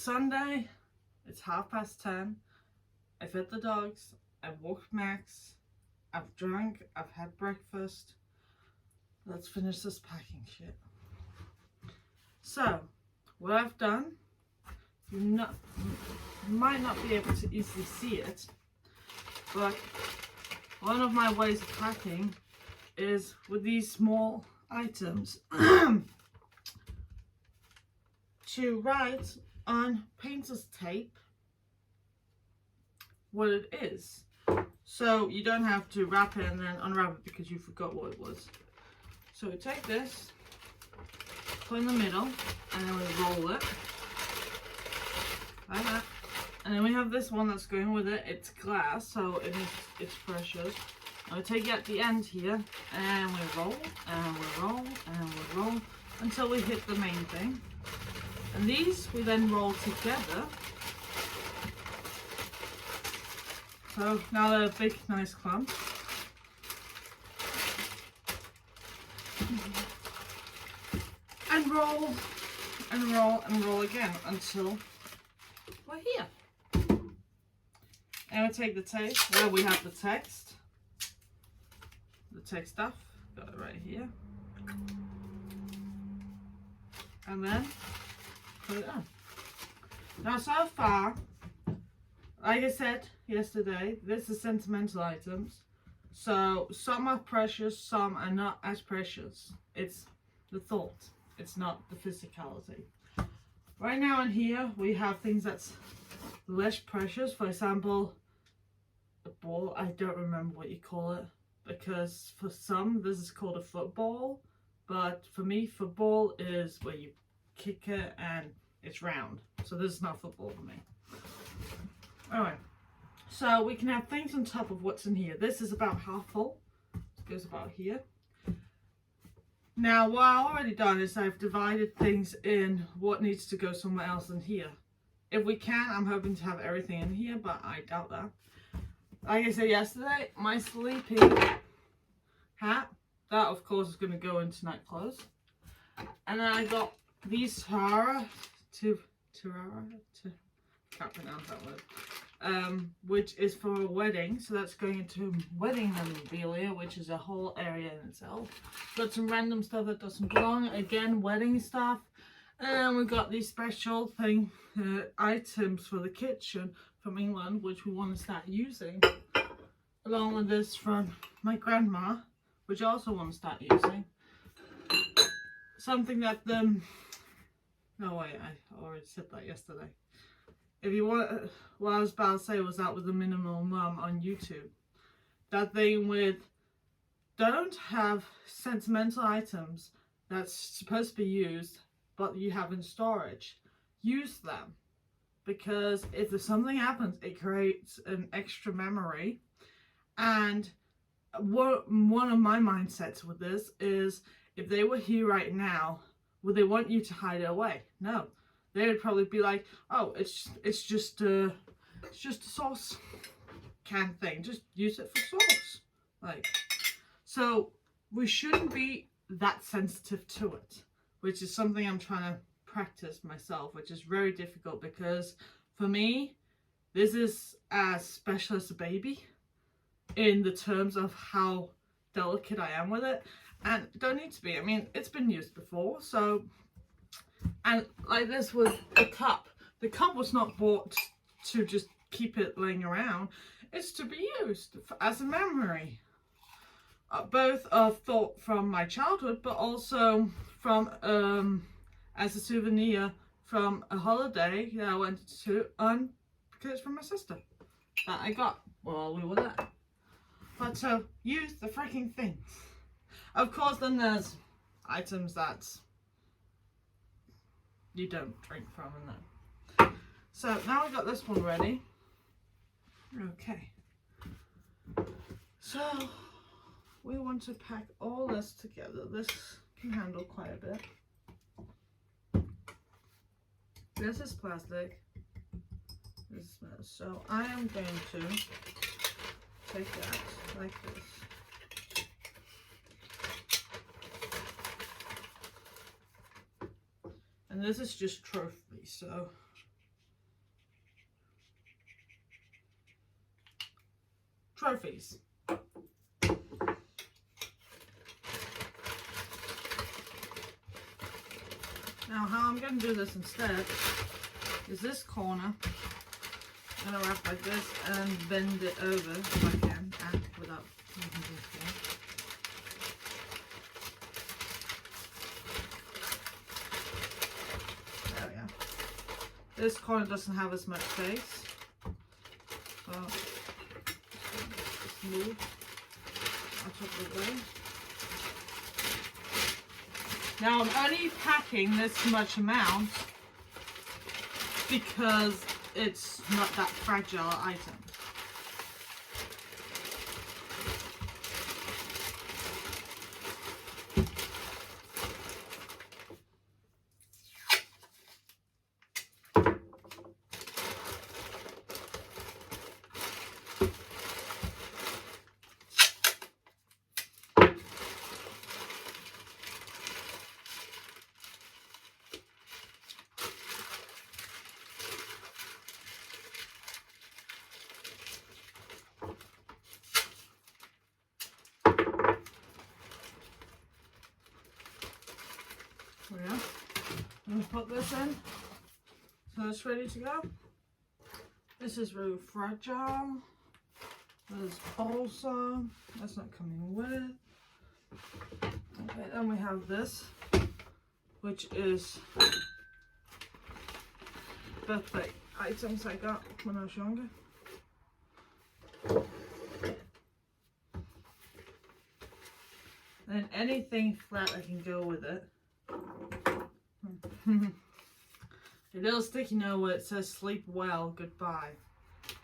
Sunday, it's 10:30. I fed the dogs, I've walked Max, I've drunk, I've had breakfast. Let's finish this packing shit. So, what I've done, you might not be able to easily see it, but one of my ways of packing is with these small items to write on painter's tape what it is. So you don't have to wrap it and then unwrap it because you forgot what it was. So we take this, put in the middle, and then we roll it like that. And then we have this one that's going with it. It's glass, so it's precious. And we take it at the end here, and we roll, and we roll, and we roll until we hit the main thing. And these we then roll together. So now they're a big, nice clump. And roll, and roll, and roll again until we're here. And we take the tape where we have the text stuff, got it right here. And then put it on. Now so far, like I said yesterday, this is sentimental items. So some are precious, some are not as precious. It's the thought, it's not the physicality. Right now in here we have things that's less precious. For example, a ball, I don't remember what you call it, because for some this is called a football, but for me football is where you kick it and it's round. So this is not football for me. Alright, so we can have things on top of what's in here. This is about half full. It goes about here. Now what I've already done is I've divided things in what needs to go somewhere else in here. If we can, I'm hoping to have everything in here, but I doubt that. Like I said yesterday, my sleepy hat, that of course is going to go into night clothes. And then I got these can't pronounce that word, which is for a wedding, so that's going into wedding memorabilia, which is a whole area in itself. Got some random stuff that doesn't belong, again wedding stuff, and we got these special items for the kitchen from England, which we want to start using, along with this from my grandma, which I also want to start using. Something that no wait, I already said that yesterday. If you want, what I was about to say was that with the minimal mum on YouTube. That thing with, don't have sentimental items that's supposed to be used, but you have in storage. Use them. Because if there's something happens, it creates an extra memory. And one of my mindsets with this is, if they were here right now, would they want you to hide it away? No. They would probably be like, oh, it's just a sauce can thing. Just use it for sauce. Like, so we shouldn't be that sensitive to it, which is something I'm trying to practice myself, which is very difficult because for me, this is as special as a baby in the terms of how delicate I am with it. And don't need to be. I mean, it's been used before, so. And like this with the cup. The cup was not bought to just keep it laying around. It's to be used as a memory. Both of thought from my childhood, but also from as a souvenir from a holiday that I went to because it's from my sister that I got while we were there. But so use the freaking things. Of course, then there's items that you don't drink from and that. So now we got this one ready. Okay. So we want to pack all this together. This can handle quite a bit. This is plastic. This is metal. So I am going to take that like this. And this is just trophy, so trophies. Now how I'm going to do this instead is this corner I'm going to wrap like this and bend it over if I can, and without making things fall. There we go. This corner doesn't have as much space, so just move out of the way. Now I'm only packing this much amount because it's not that fragile item. There we go. I'm going to put this in so it's ready to go. This is really fragile. There's also, that's not coming with. Okay, then we have this, which is birthday items I got when I was younger. And anything flat I can go with it. A little sticky note where it says sleep well, goodbye.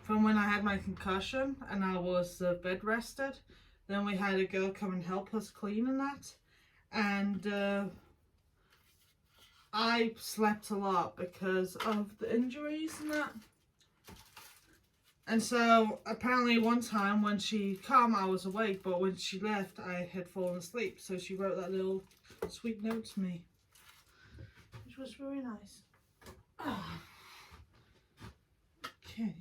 From when I had my concussion and I was bed rested, then we had a girl come and help us clean and that. And I slept a lot because of the injuries and that. And so apparently one time when she came, I was awake, but when she left, I had fallen asleep. So she wrote that little sweet note to me, which was really nice. Oh. Okay.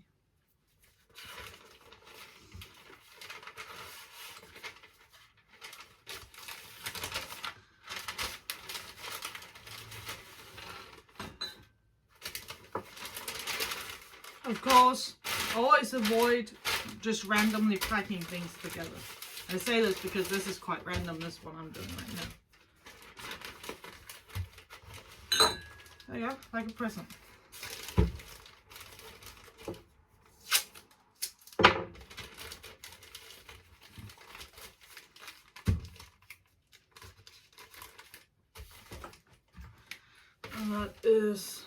Of course, always avoid just randomly packing things together. I say this because this is quite random, this one I'm doing right now. There you go, like a present. And that is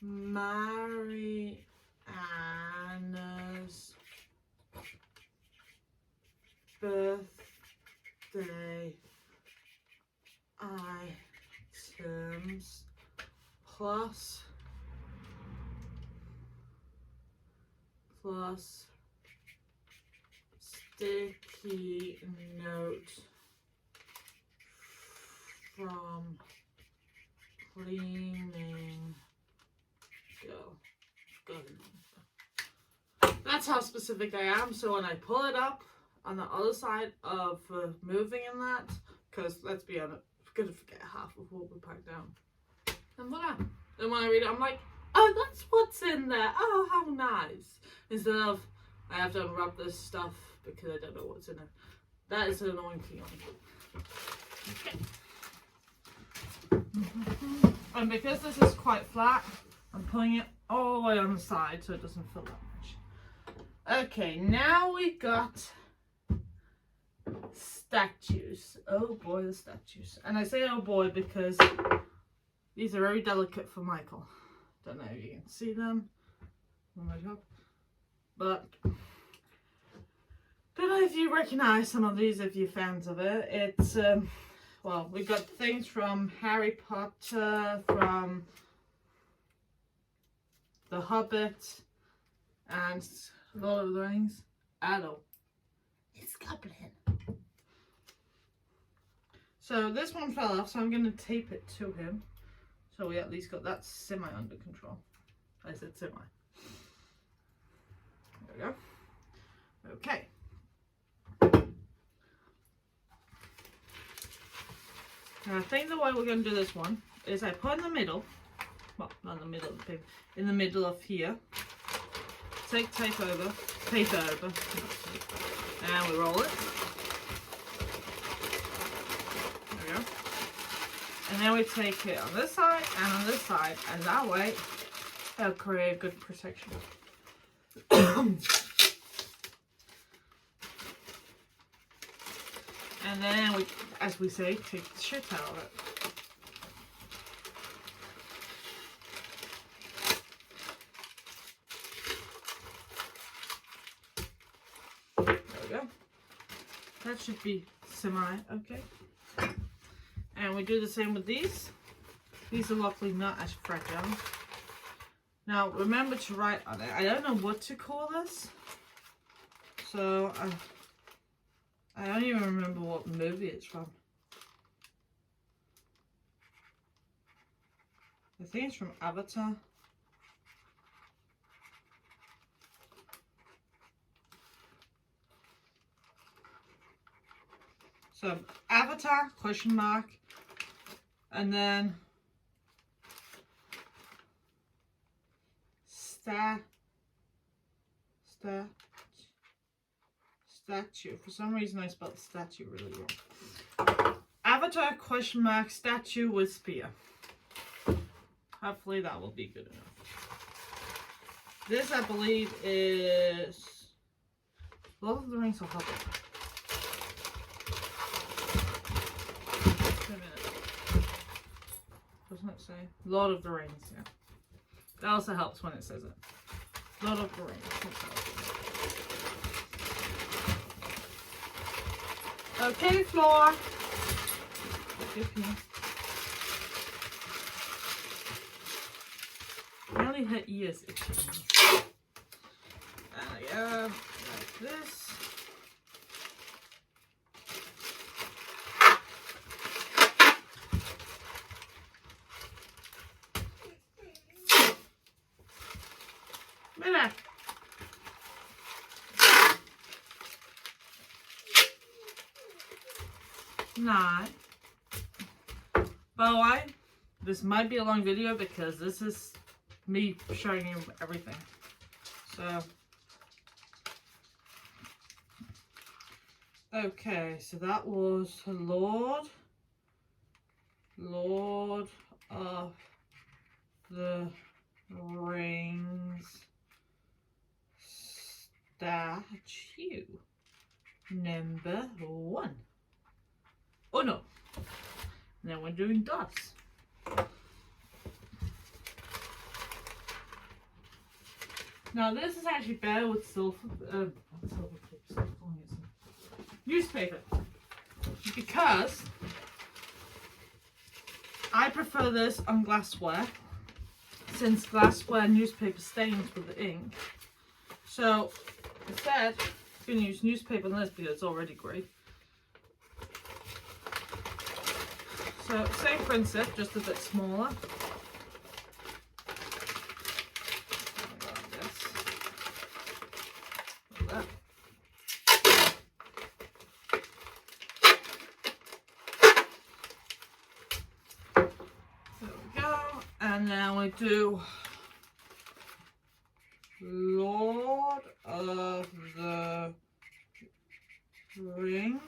Mariana's birthday items plus sticky note from cleaning girl. That's how specific I am. So when I pull it up on the other side of moving in that, because let's be honest, we're gonna forget half of what we packed down. And voila. And when I read it, I'm like, oh, that's what's in there. Oh, how nice. Instead of I have to unwrap this stuff because I don't know what's in it. That is an annoying feeling. Okay. And because this is quite flat, I'm putting it all the way on the side so it doesn't fill that much. Okay, now we got statues. Oh boy, the statues. And I say oh boy because these are very delicate for Michael. Don't know if you can see them. Oh my god. But don't know if you recognize some of these if you're fans of it. It's well, we've got things from Harry Potter, from The Hobbit, and Lord of the Rings. Adult. It's Goblin. So this one fell off, so I'm going to tape it to him. So we at least got that semi under control. I said semi. There we go. I think the way we're going to do this one is I put in the middle, well, not in the middle of the paper, in the middle of here. Take paper over, and we roll it. There we go. And then we take it on this side and on this side, and that way it'll create good protection. And then we, as we say, take the shit out of it. That should be semi-okay. And we do the same with these. These are luckily not as fragile. Now remember to write on it. I don't know what to call this. So I don't even remember what movie it's from. I think it's from Avatar. So Avatar, question mark, and then statue. For some reason I spelled statue really wrong. Avatar, question mark, statue with spear. Hopefully that will be good enough. This I believe is Lord of the Rings or Hobbit. Doesn't it say? Lord of the Rings, yeah. That also helps when it says it. Lord of the Rings. Okay, Floor. Really her ears itching. Yeah, like this. Not. By the way, this might be a long video because this is me showing you everything. So, okay, so that was Lord of the Rings statue number 1. Oh no. Now we're doing dots. Now this is actually better with newspaper, because I prefer this on glassware, since glassware newspaper stains with the ink. So instead, I'm going to use newspaper on this because it's already great. So same principle, just a bit smaller. There we go. And now we do Lord of the Rings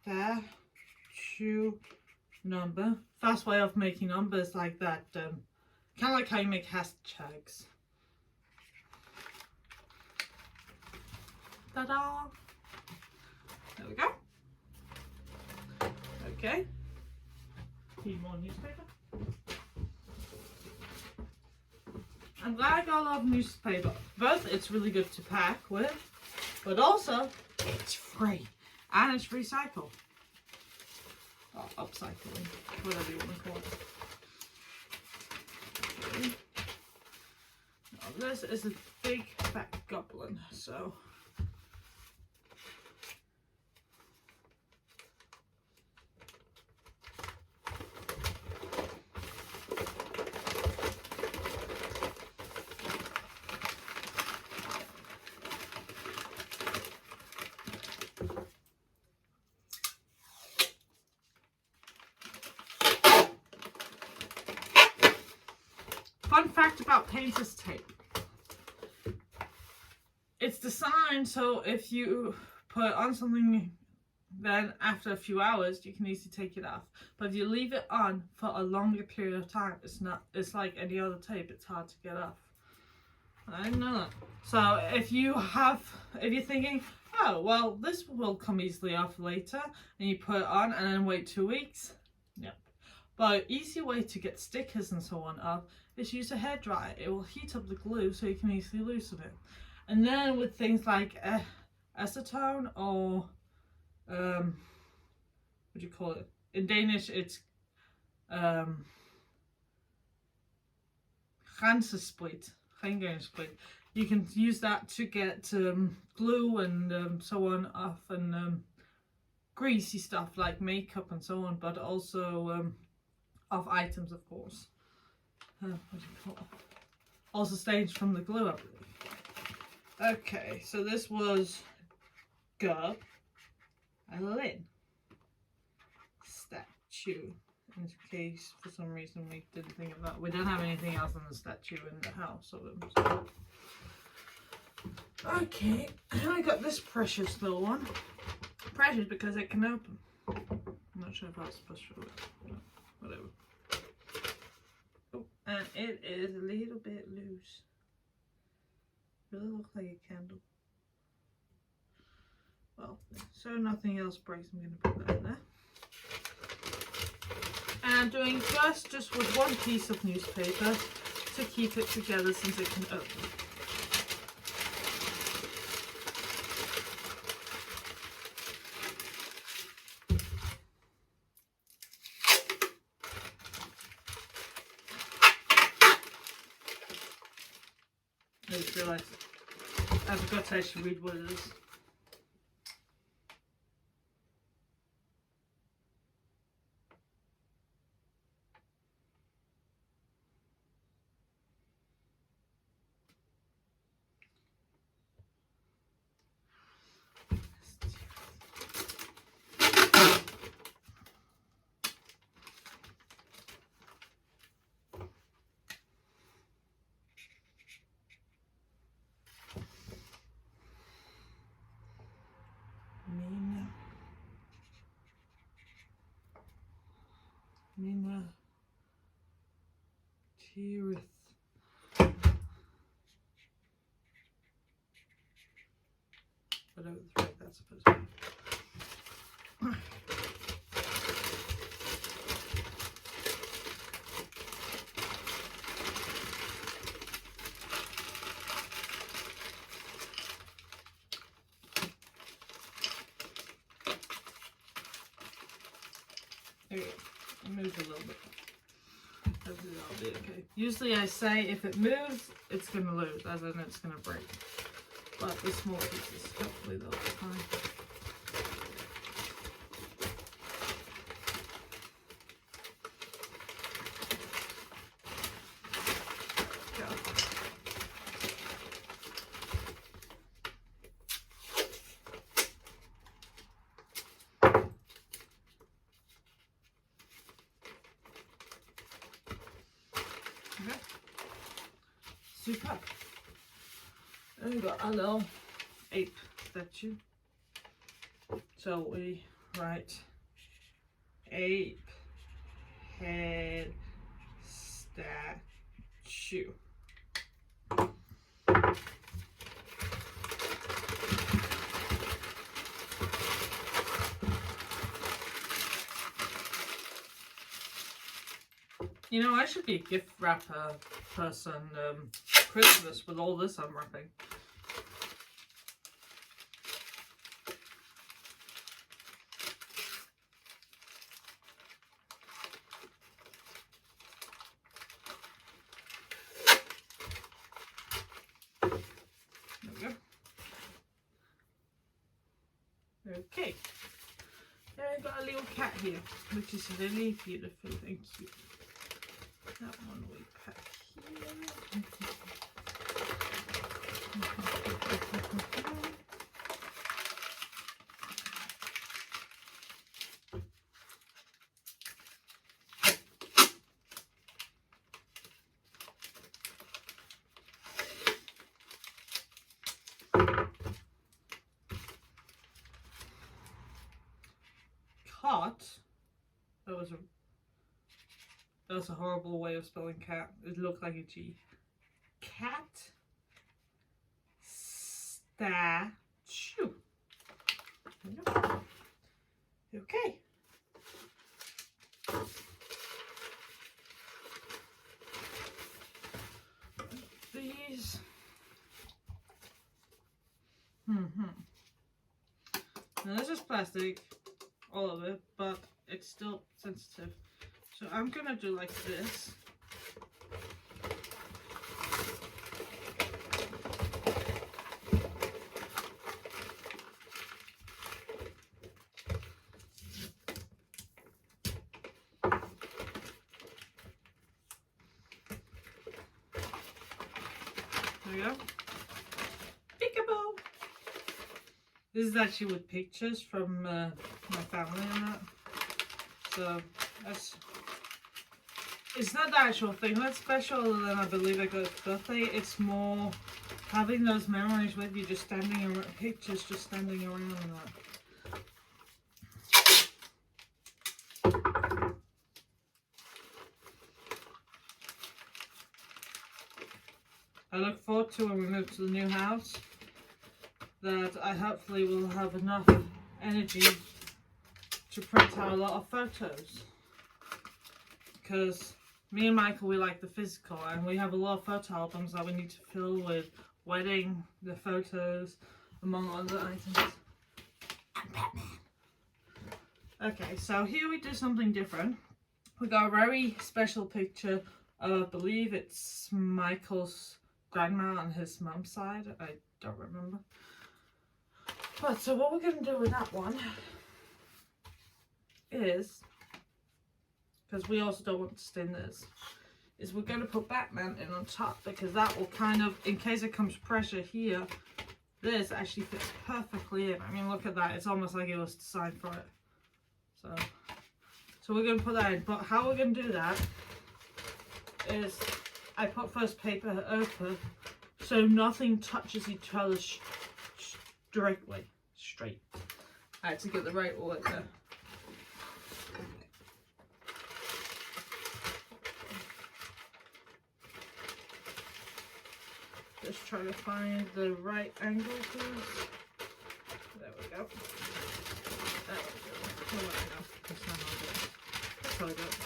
statue number. Fast way of making numbers like that. Kind of like how you make hashtags. Ta-da! There we go. Okay. Need more newspaper. I'm glad I got a lot of newspaper. Both it's really good to pack with, but also it's free and it's recycled. Or upcycling, whatever you want to call it. Okay. Now this is a big fat goblin, so talked about painter's tape. It's designed so if you put on something, then after a few hours you can easily take it off. But if you leave it on for a longer period of time, it's like any other tape, it's hard to get off. I didn't know that. So if you're thinking, oh well, this will come easily off later, and you put it on and then wait 2 weeks, yep. But an easy way to get stickers and so on off is use a hairdryer. It will heat up the glue so you can easily loosen it. And then with things like acetone or what do you call it? In Danish it's rensesprit. You can use that to get glue and so on off, and greasy stuff like makeup and so on, but also off items, of course. What do you call it? Also stains from the glue, I believe. Okay, so this was Gub and Lynn statue. In case for some reason we didn't think of that. We don't have anything else on the statue in the house of them. So. Okay, and I got this precious little one. Precious because it can open. I'm not sure if I was supposed to show it. No, whatever. Oh, and it is a little bit loose. It really looks like a candle. Well, so nothing else breaks, I'm going to put that in there. And I'm doing just with one piece of newspaper to keep it together since it can open. I just realised I forgot to actually read what it is. Mina Tirith. Whatever the frick that's supposed to be. There you go. It moves a little bit. Hopefully that'll be okay. Usually I say if it moves, it's going to lose, as in it's going to break. But the small pieces, hopefully they'll be fine. Okay. Super. And we've got a little ape statue. So we write ape head statue. You know, I should be a gift wrapper person Christmas with all this unwrapping. There we go. Okay. There I got a little cat here, which is really beautiful. Thank you. That one we pack here. That's a horrible way of spelling cat. It looked like a G. Cat statue. Okay. These. Now this is plastic, all of it, but it's still sensitive. So I'm gonna do like this. There we go. Peekaboo! This is actually with pictures from my family and that. So that's, it's not the actual thing that's special other than I believe I got a birthday. It's more having those memories with you, just standing around, pictures just standing around and that. I look forward to when we move to the new house that I hopefully will have enough energy to print out a lot of photos, because me and Michael, we like the physical, and we have a lot of photo albums that we need to fill with wedding, the photos, among other items. And Batman. Okay, so here we do something different. We got a very special picture of, I believe it's Michael's grandma on his mum's side. I don't remember. But so what we're going to do with that one is, because we also don't want to stain this, is we're going to put Batman in on top, because that will kind of, in case it comes pressure here, this actually fits perfectly in. I mean, look at that. It's almost like it was designed for it. So we're going to put that in. But how we're going to do that is I put first paper over so nothing touches each other directly, straight. I had to get the right order there. Just try to find the right angle to this. There we go. There we go. Oh, there we go. That's not how I do it. That's how I do it.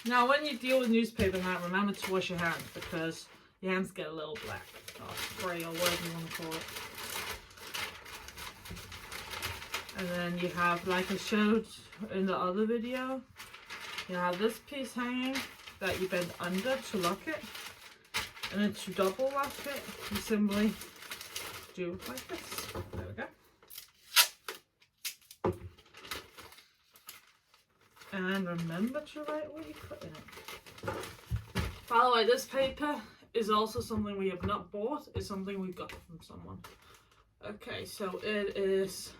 Now, when you deal with newspaper now, remember to wash your hands, because your hands get a little black or spray or whatever you want to call it. And then you have, like I showed in the other video, you have this piece hanging that you bend under to lock it, and then to double lock it, you simply do like this. There we go. And remember to write what you put in it. By the way, this paper is also something we have not bought. It's something we got from someone. Okay, so it is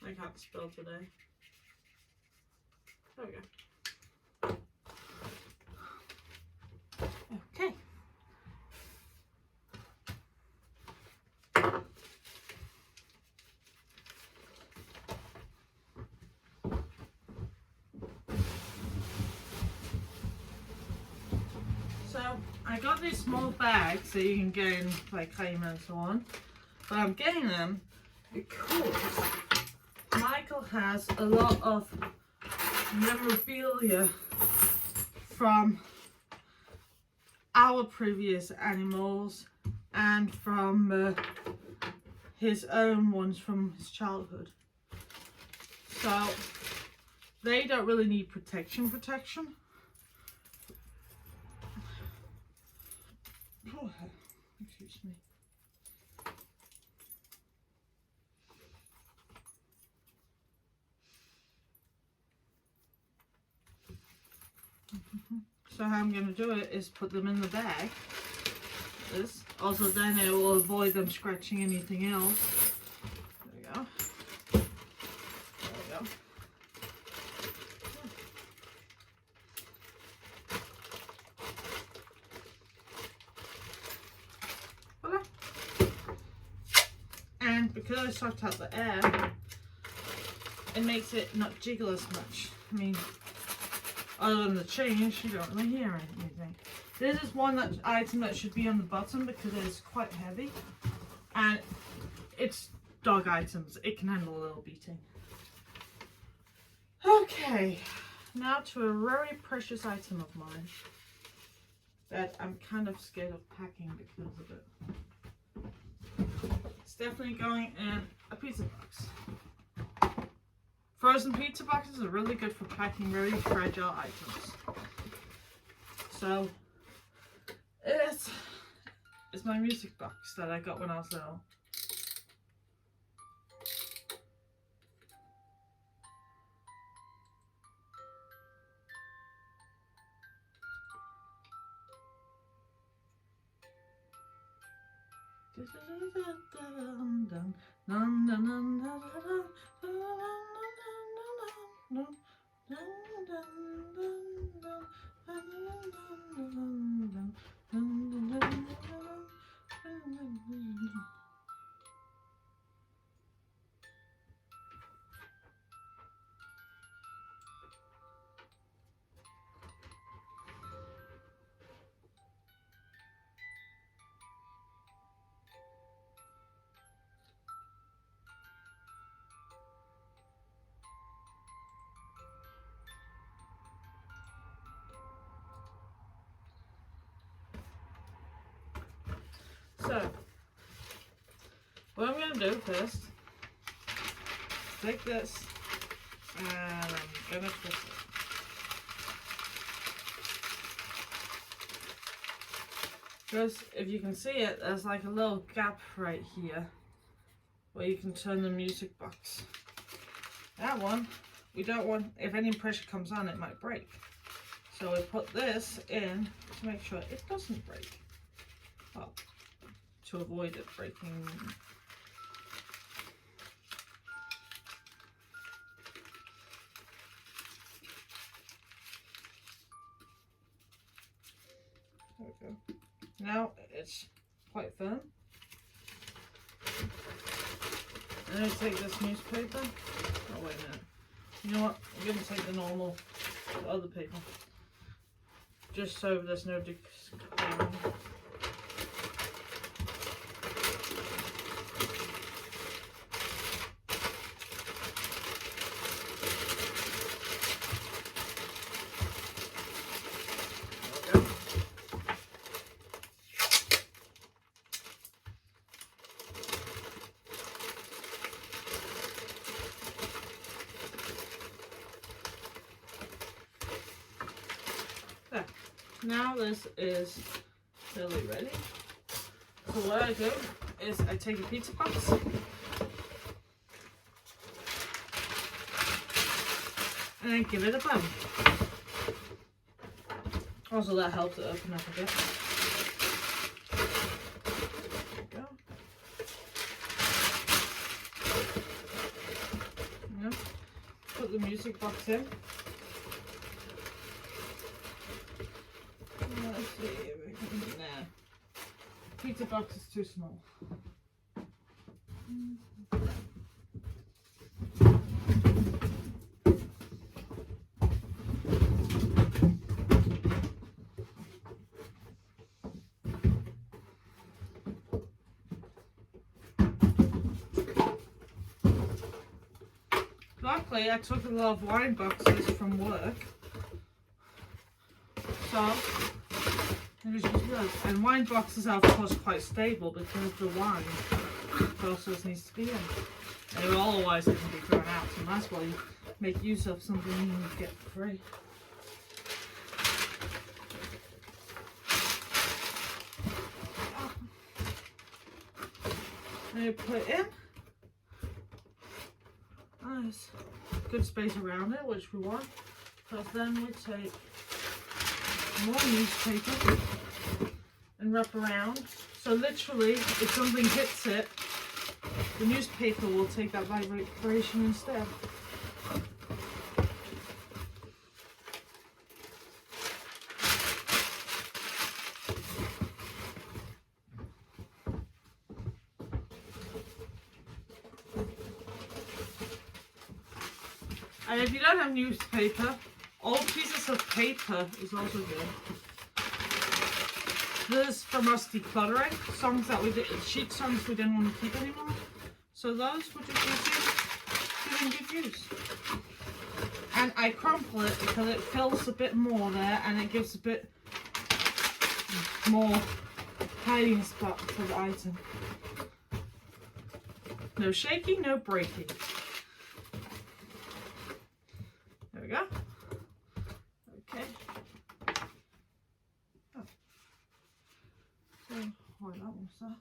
I can't spell today. There we go. Okay. So I got these small bags that you can get in like Kramer and so on, but I'm getting them because Michael has a lot of memorabilia from our previous animals and from his own ones from his childhood. So they don't really need protection. Oh, excuse me. So how I'm going to do it is put them in the bag. This. Also then it will avoid them scratching anything else. There we go. There we go. Voila. And because I sucked out the air, it makes it not jiggle as much. I mean, other than the change, you don't really hear anything. This is one item that should be on the bottom because it's quite heavy. And it's dog items. It can handle a little beating. Okay, now to a very precious item of mine that I'm kind of scared of packing because of it. It's definitely going in a pizza box. Frozen pizza boxes are really good for packing very fragile items. So, it's my music box that I got when I was little. So, what I'm going to do first, take this, and I'm going to twist it. Because if you can see it, there's like a little gap right here where you can turn the music box. That one, we don't want, if any pressure comes on, it might break. So we put this in to make sure it doesn't break. Well, to avoid it breaking. There we go. Now it's quite firm. I'm going to take this newspaper. Oh, wait a minute. You know what? I'm going to take the normal, the other paper. Just so there's no discoloring. Now this is really ready. So what I do is I take a pizza box and I give it a bump. Also that helps it open up a bit. There we go. Now, put the music box in. Let's see if we can, nah. Pizza box is too small. Luckily, I took a lot of wine boxes from work. So, and wine boxes are of course quite stable because the wine process needs to be in. They otherwise can be thrown out, and that's why you make use of something you get for free. And you put it in. Nice. Good space around it, which we want. Because then we take more newspaper and wrap around. So literally, if something hits it, the newspaper will take that vibration instead. And if you don't have newspaper, old pieces of paper is also good. This is from us decluttering songs that we did, sheet songs we didn't want to keep anymore. So those would just give good use. And I crumple it because it fills a bit more there and it gives a bit more hiding spot for the item. No shaking, no breaking. There we go. Okay. Oh. So, oh, that one's there.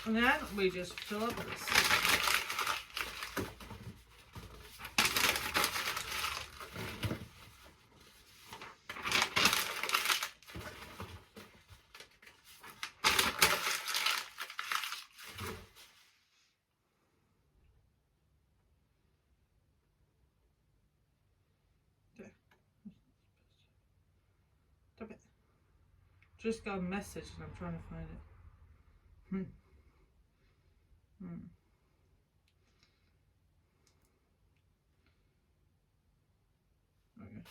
And then we just fill up this. Stop it. Just got a message and I'm trying to find it. Okay.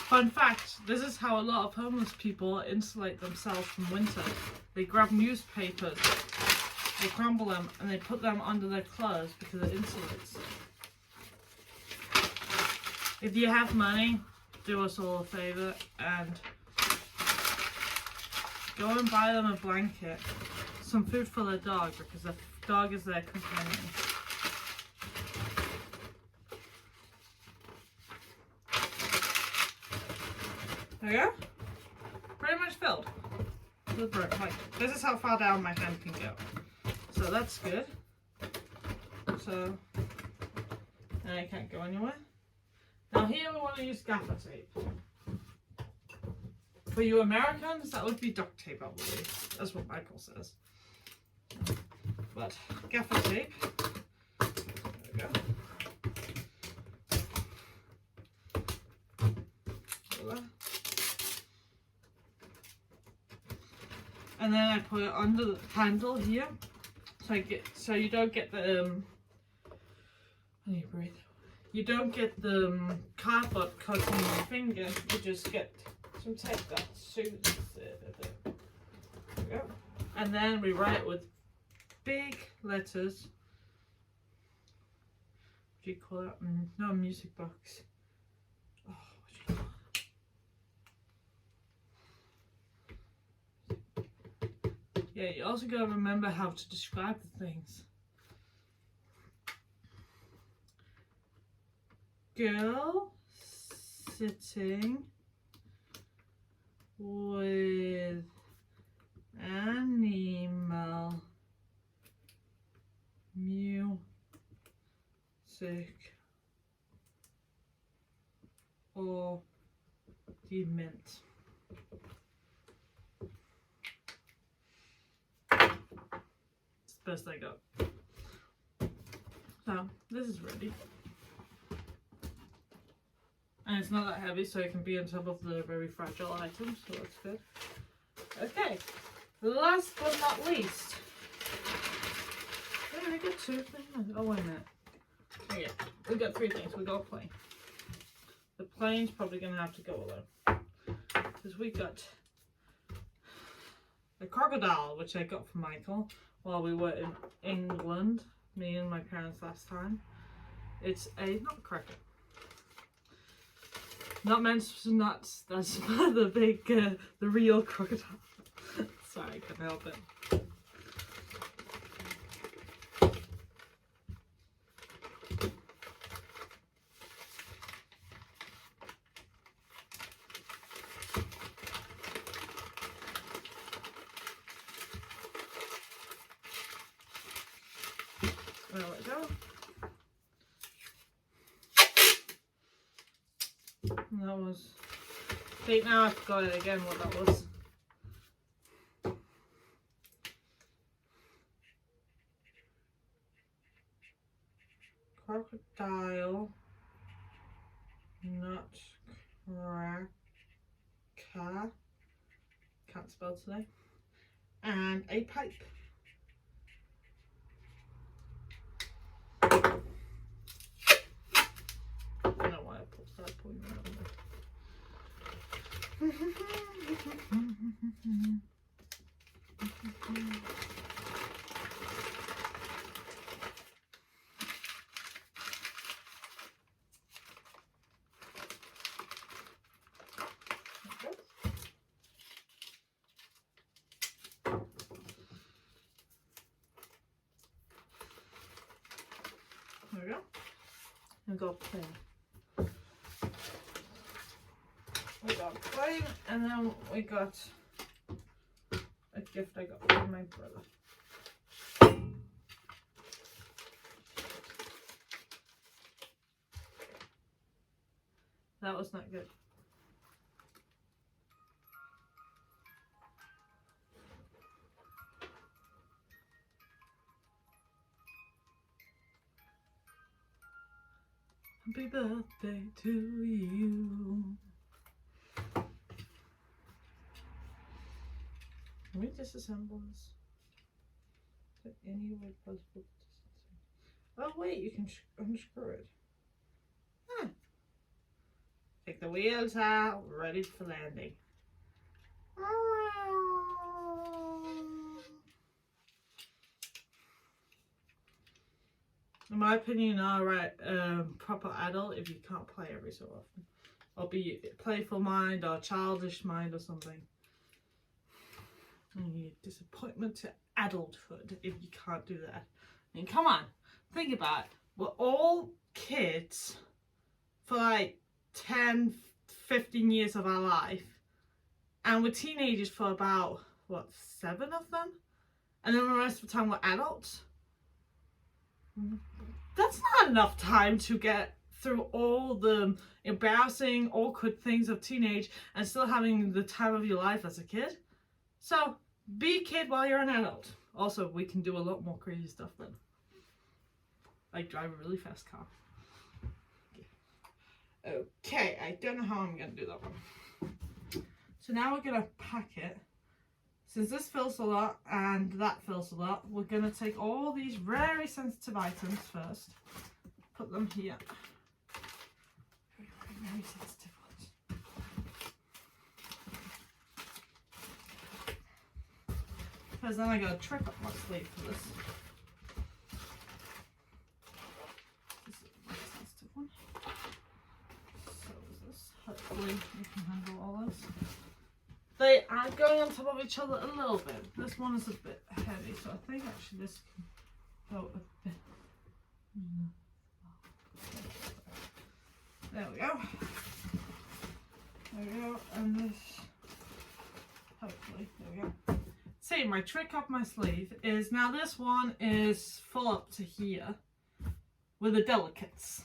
Fun fact, this is how a lot of homeless people insulate themselves from winter. They grab newspapers, they crumble them, and they put them under their clothes because it insulates. If you have money, do us all a favour and go and buy them a blanket, some food for their dog because the dog is their companion. There you go. Pretty much filled. Like, this is how far down my hand can go. So that's good. So, now I can't go anywhere. Now here we want to use gaffer tape. For you Americans, that would be duct tape, I believe. That's what Michael says. But gaffer tape. There we go. And then I put it under the handle here, so you don't get the you don't get the cardboard cut on your finger. You just get some tape that soothes it. There we go. And then we write with big letters. What do you call that? No, a music box. Oh, what do you call it? Yeah, you also gotta remember how to describe the things. Girl sitting with animal music or dement. Best I got. So this is ready, and it's not that heavy, so it can be on top of the very fragile items, so that's good. Okay, last but not least, I got two things. Oh wait a minute. Oh yeah, we got three things. We got a plane. The plane's probably gonna have to go alone because we got a crocodile, which I got from Michael while we were in England, me and my parents last time. It's a, not a cricket. Not men's nuts. That's the big, the real crocodile. Sorry, I couldn't help it. There we go. And that was. See, now I forgot it again what that was. Crocodile, nutcracker, can't spell today, and a pipe. I don't know why I put that point on there. There we go. And got plain. We got plain, and then we got a gift I got from my brother. That was not good. Happy birthday to you. Can we disassemble this? Is there any way possible to disassemble? Oh wait, you can unscrew it. Huh. Take the wheels out, ready for landing. In my opinion, alright, proper adult if you can't play every so often. Or be playful mind or childish mind or something. Disappointment to adulthood if you can't do that. I mean, come on, think about it. We're all kids for like 10, 15 years of our life. And we're teenagers for about, what, 7 of them? And then the rest of the time we're adults. That's not enough time to get through all the embarrassing, awkward things of teenage and still having the time of your life as a kid. So, be a kid while you're an adult. Also, we can do a lot more crazy stuff then. Like drive a really fast car. Okay, I don't know how I'm going to do that one. So now we're going to pack it. Since this fills a lot and that fills a lot, we're going to take all these very sensitive items first. Put them here. Very sensitive ones. Because then I got a trick up my sleeve for this. This is a very sensitive one. So is this. Hopefully you can handle all this. They are going on top of each other a little bit. This one is a bit heavy, so I think actually this can go a bit. There we go. There we go, and this, hopefully, there we go. See, my trick up my sleeve is, now this one is full up to here with the delicates.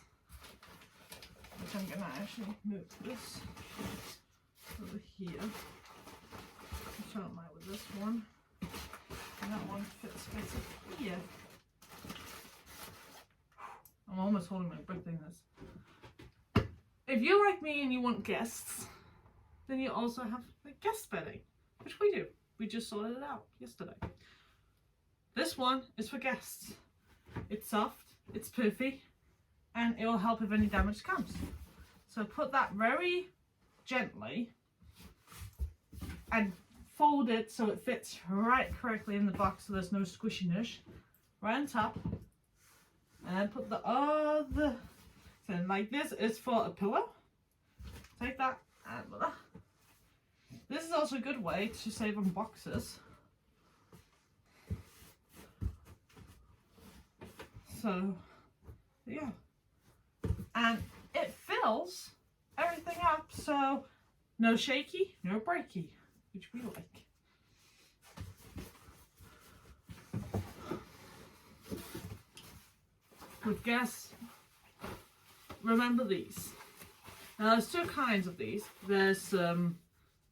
Which I'm going to actually move this over here. I don't mind with this one. And that one fits better here. I'm almost holding my breath doing this. If you're like me and you want guests, then you also have like guest bedding, which we do. We just sorted it out yesterday. This one is for guests. It's soft, it's puffy, and it will help if any damage comes. So put that very gently and fold it so it fits right correctly in the box so there's no squishiness. Right on top. And then put the other, so like this is for a pillow. take that and voila. This is also a good way to save on boxes. So, yeah. And it fills everything up, so no shaky, no breaky, which we like. With gas, remember these. Now there's two kinds of these. There's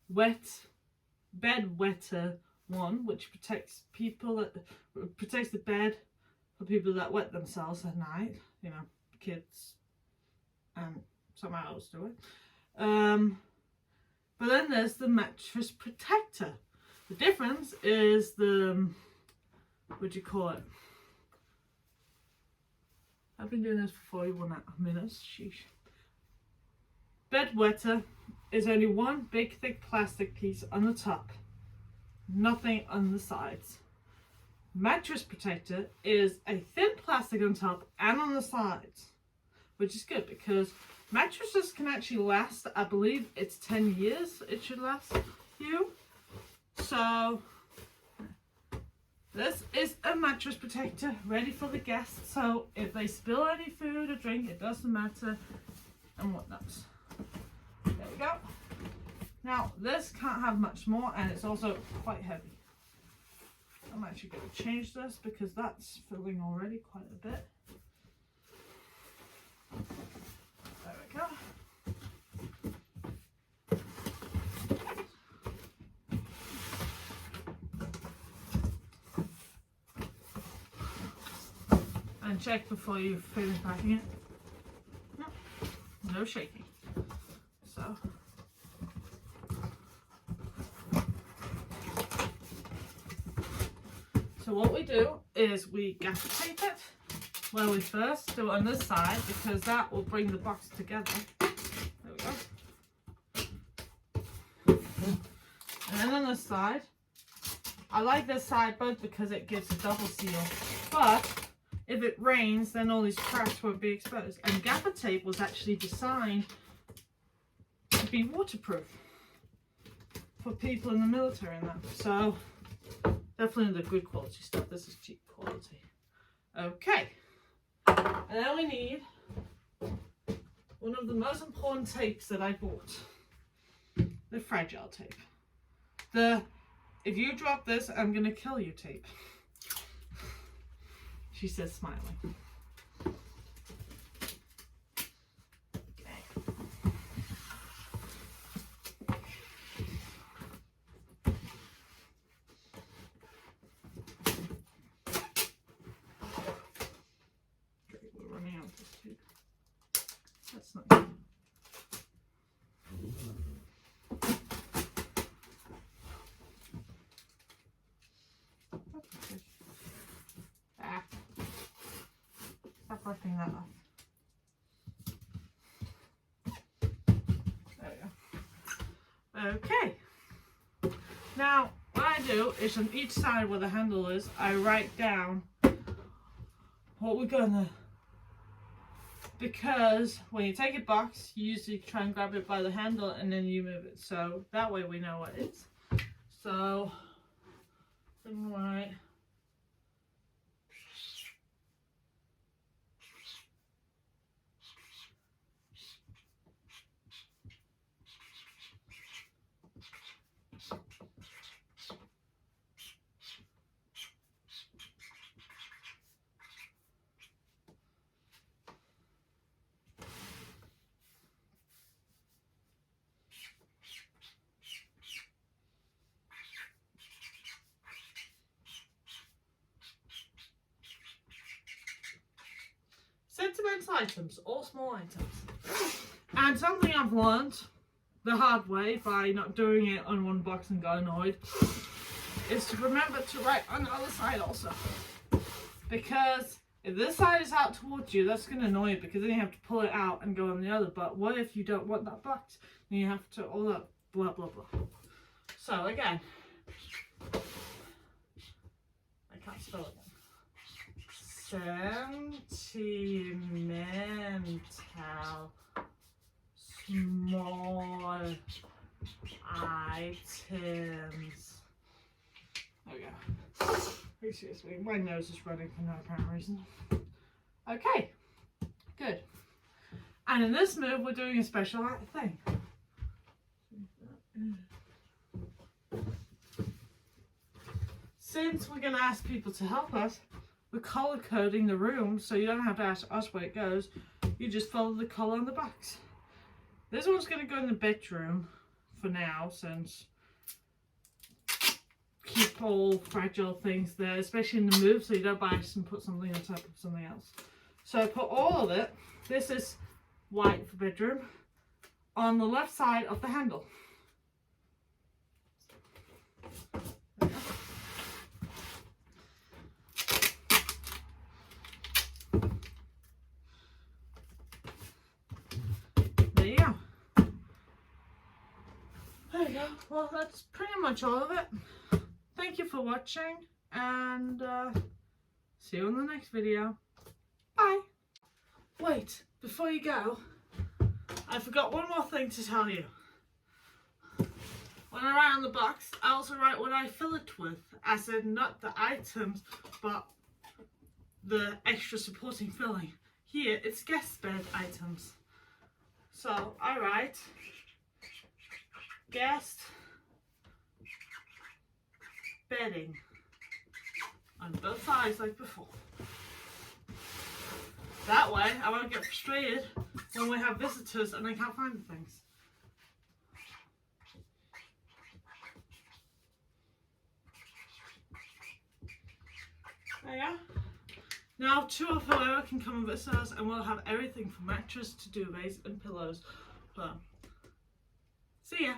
bed wetter one, which protects the bed for people that wet themselves at night. You know, kids and some adults do it. But then there's the mattress protector. The difference is the, what do you call it? I've been doing this for 41 minutes, sheesh. Bed wetter is only one big thick plastic piece on the top, nothing on the sides. Mattress protector is a thin plastic on top and on the sides, which is good because mattresses can actually last, I believe it's 10 years it should last you. So this is a mattress protector ready for the guests, so if they spill any food or drink, it doesn't matter and whatnot. There we go. Now this can't have much more and it's also quite heavy. I'm actually going to change this because that's filling already quite a bit. There we go. And check before you finish packing it. No, no shaking. So what we do is we gaffer tape it. Well, we first do it on this side because that will bring the box together. There we go. And then on this side, I like this side both because it gives a double seal, but if it rains, then all these cracks won't be exposed. And gaffer tape was actually designed to be waterproof for people in the military and that. So definitely the good quality stuff. This is cheap quality. Okay. And then we need one of the most important tapes that I bought. The fragile tape. The if you drop this, I'm gonna kill you tape. She says, smiling. That's not good. Ah. Stop ripping that off. There we go. Okay. Now, what I do is on each side where the handle is, I write down what we're gonna, because when you take a box, you usually try and grab it by the handle and then you move it. So that way we know what it is. So, right. Sentimental items, all small items. And something I've learned the hard way by not doing it on one box and got annoyed is to remember to write on the other side also. Because if this side is out towards you, that's going to annoy you because then you have to pull it out and go on the other. But what if you don't want that box? Then you have to all that blah blah blah. So again, I can't spell it. Sentimental more items. There we go. Excuse me, my nose is running for no apparent reason. Okay, good. And in this move, we're doing a special thing. Since we're going to ask people to help us, we're color coding the room, so you don't have to ask us where it goes. You just follow the color on the box. This one's going to go in the bedroom for now, since keep all fragile things there, especially in the move, so you don't buy and put something on top of something else. So I put all of it, this is white for bedroom, on the left side of the handle. There you go. There you go. Well, that's pretty much all of it. Thank you for watching, and see you in the next video. Bye. Wait, before you go, I forgot one more thing to tell you. When I write on the box, I also write what I fill it with, as in not the items, but the extra supporting filling. Here, it's guest bed items. So I write guest bedding on both sides like before. That way I won't get frustrated when we have visitors and they can't find the things. There you go. Now 2 of whoever can come and visit us, and we'll have everything from mattress to duvets and pillows. So, see ya.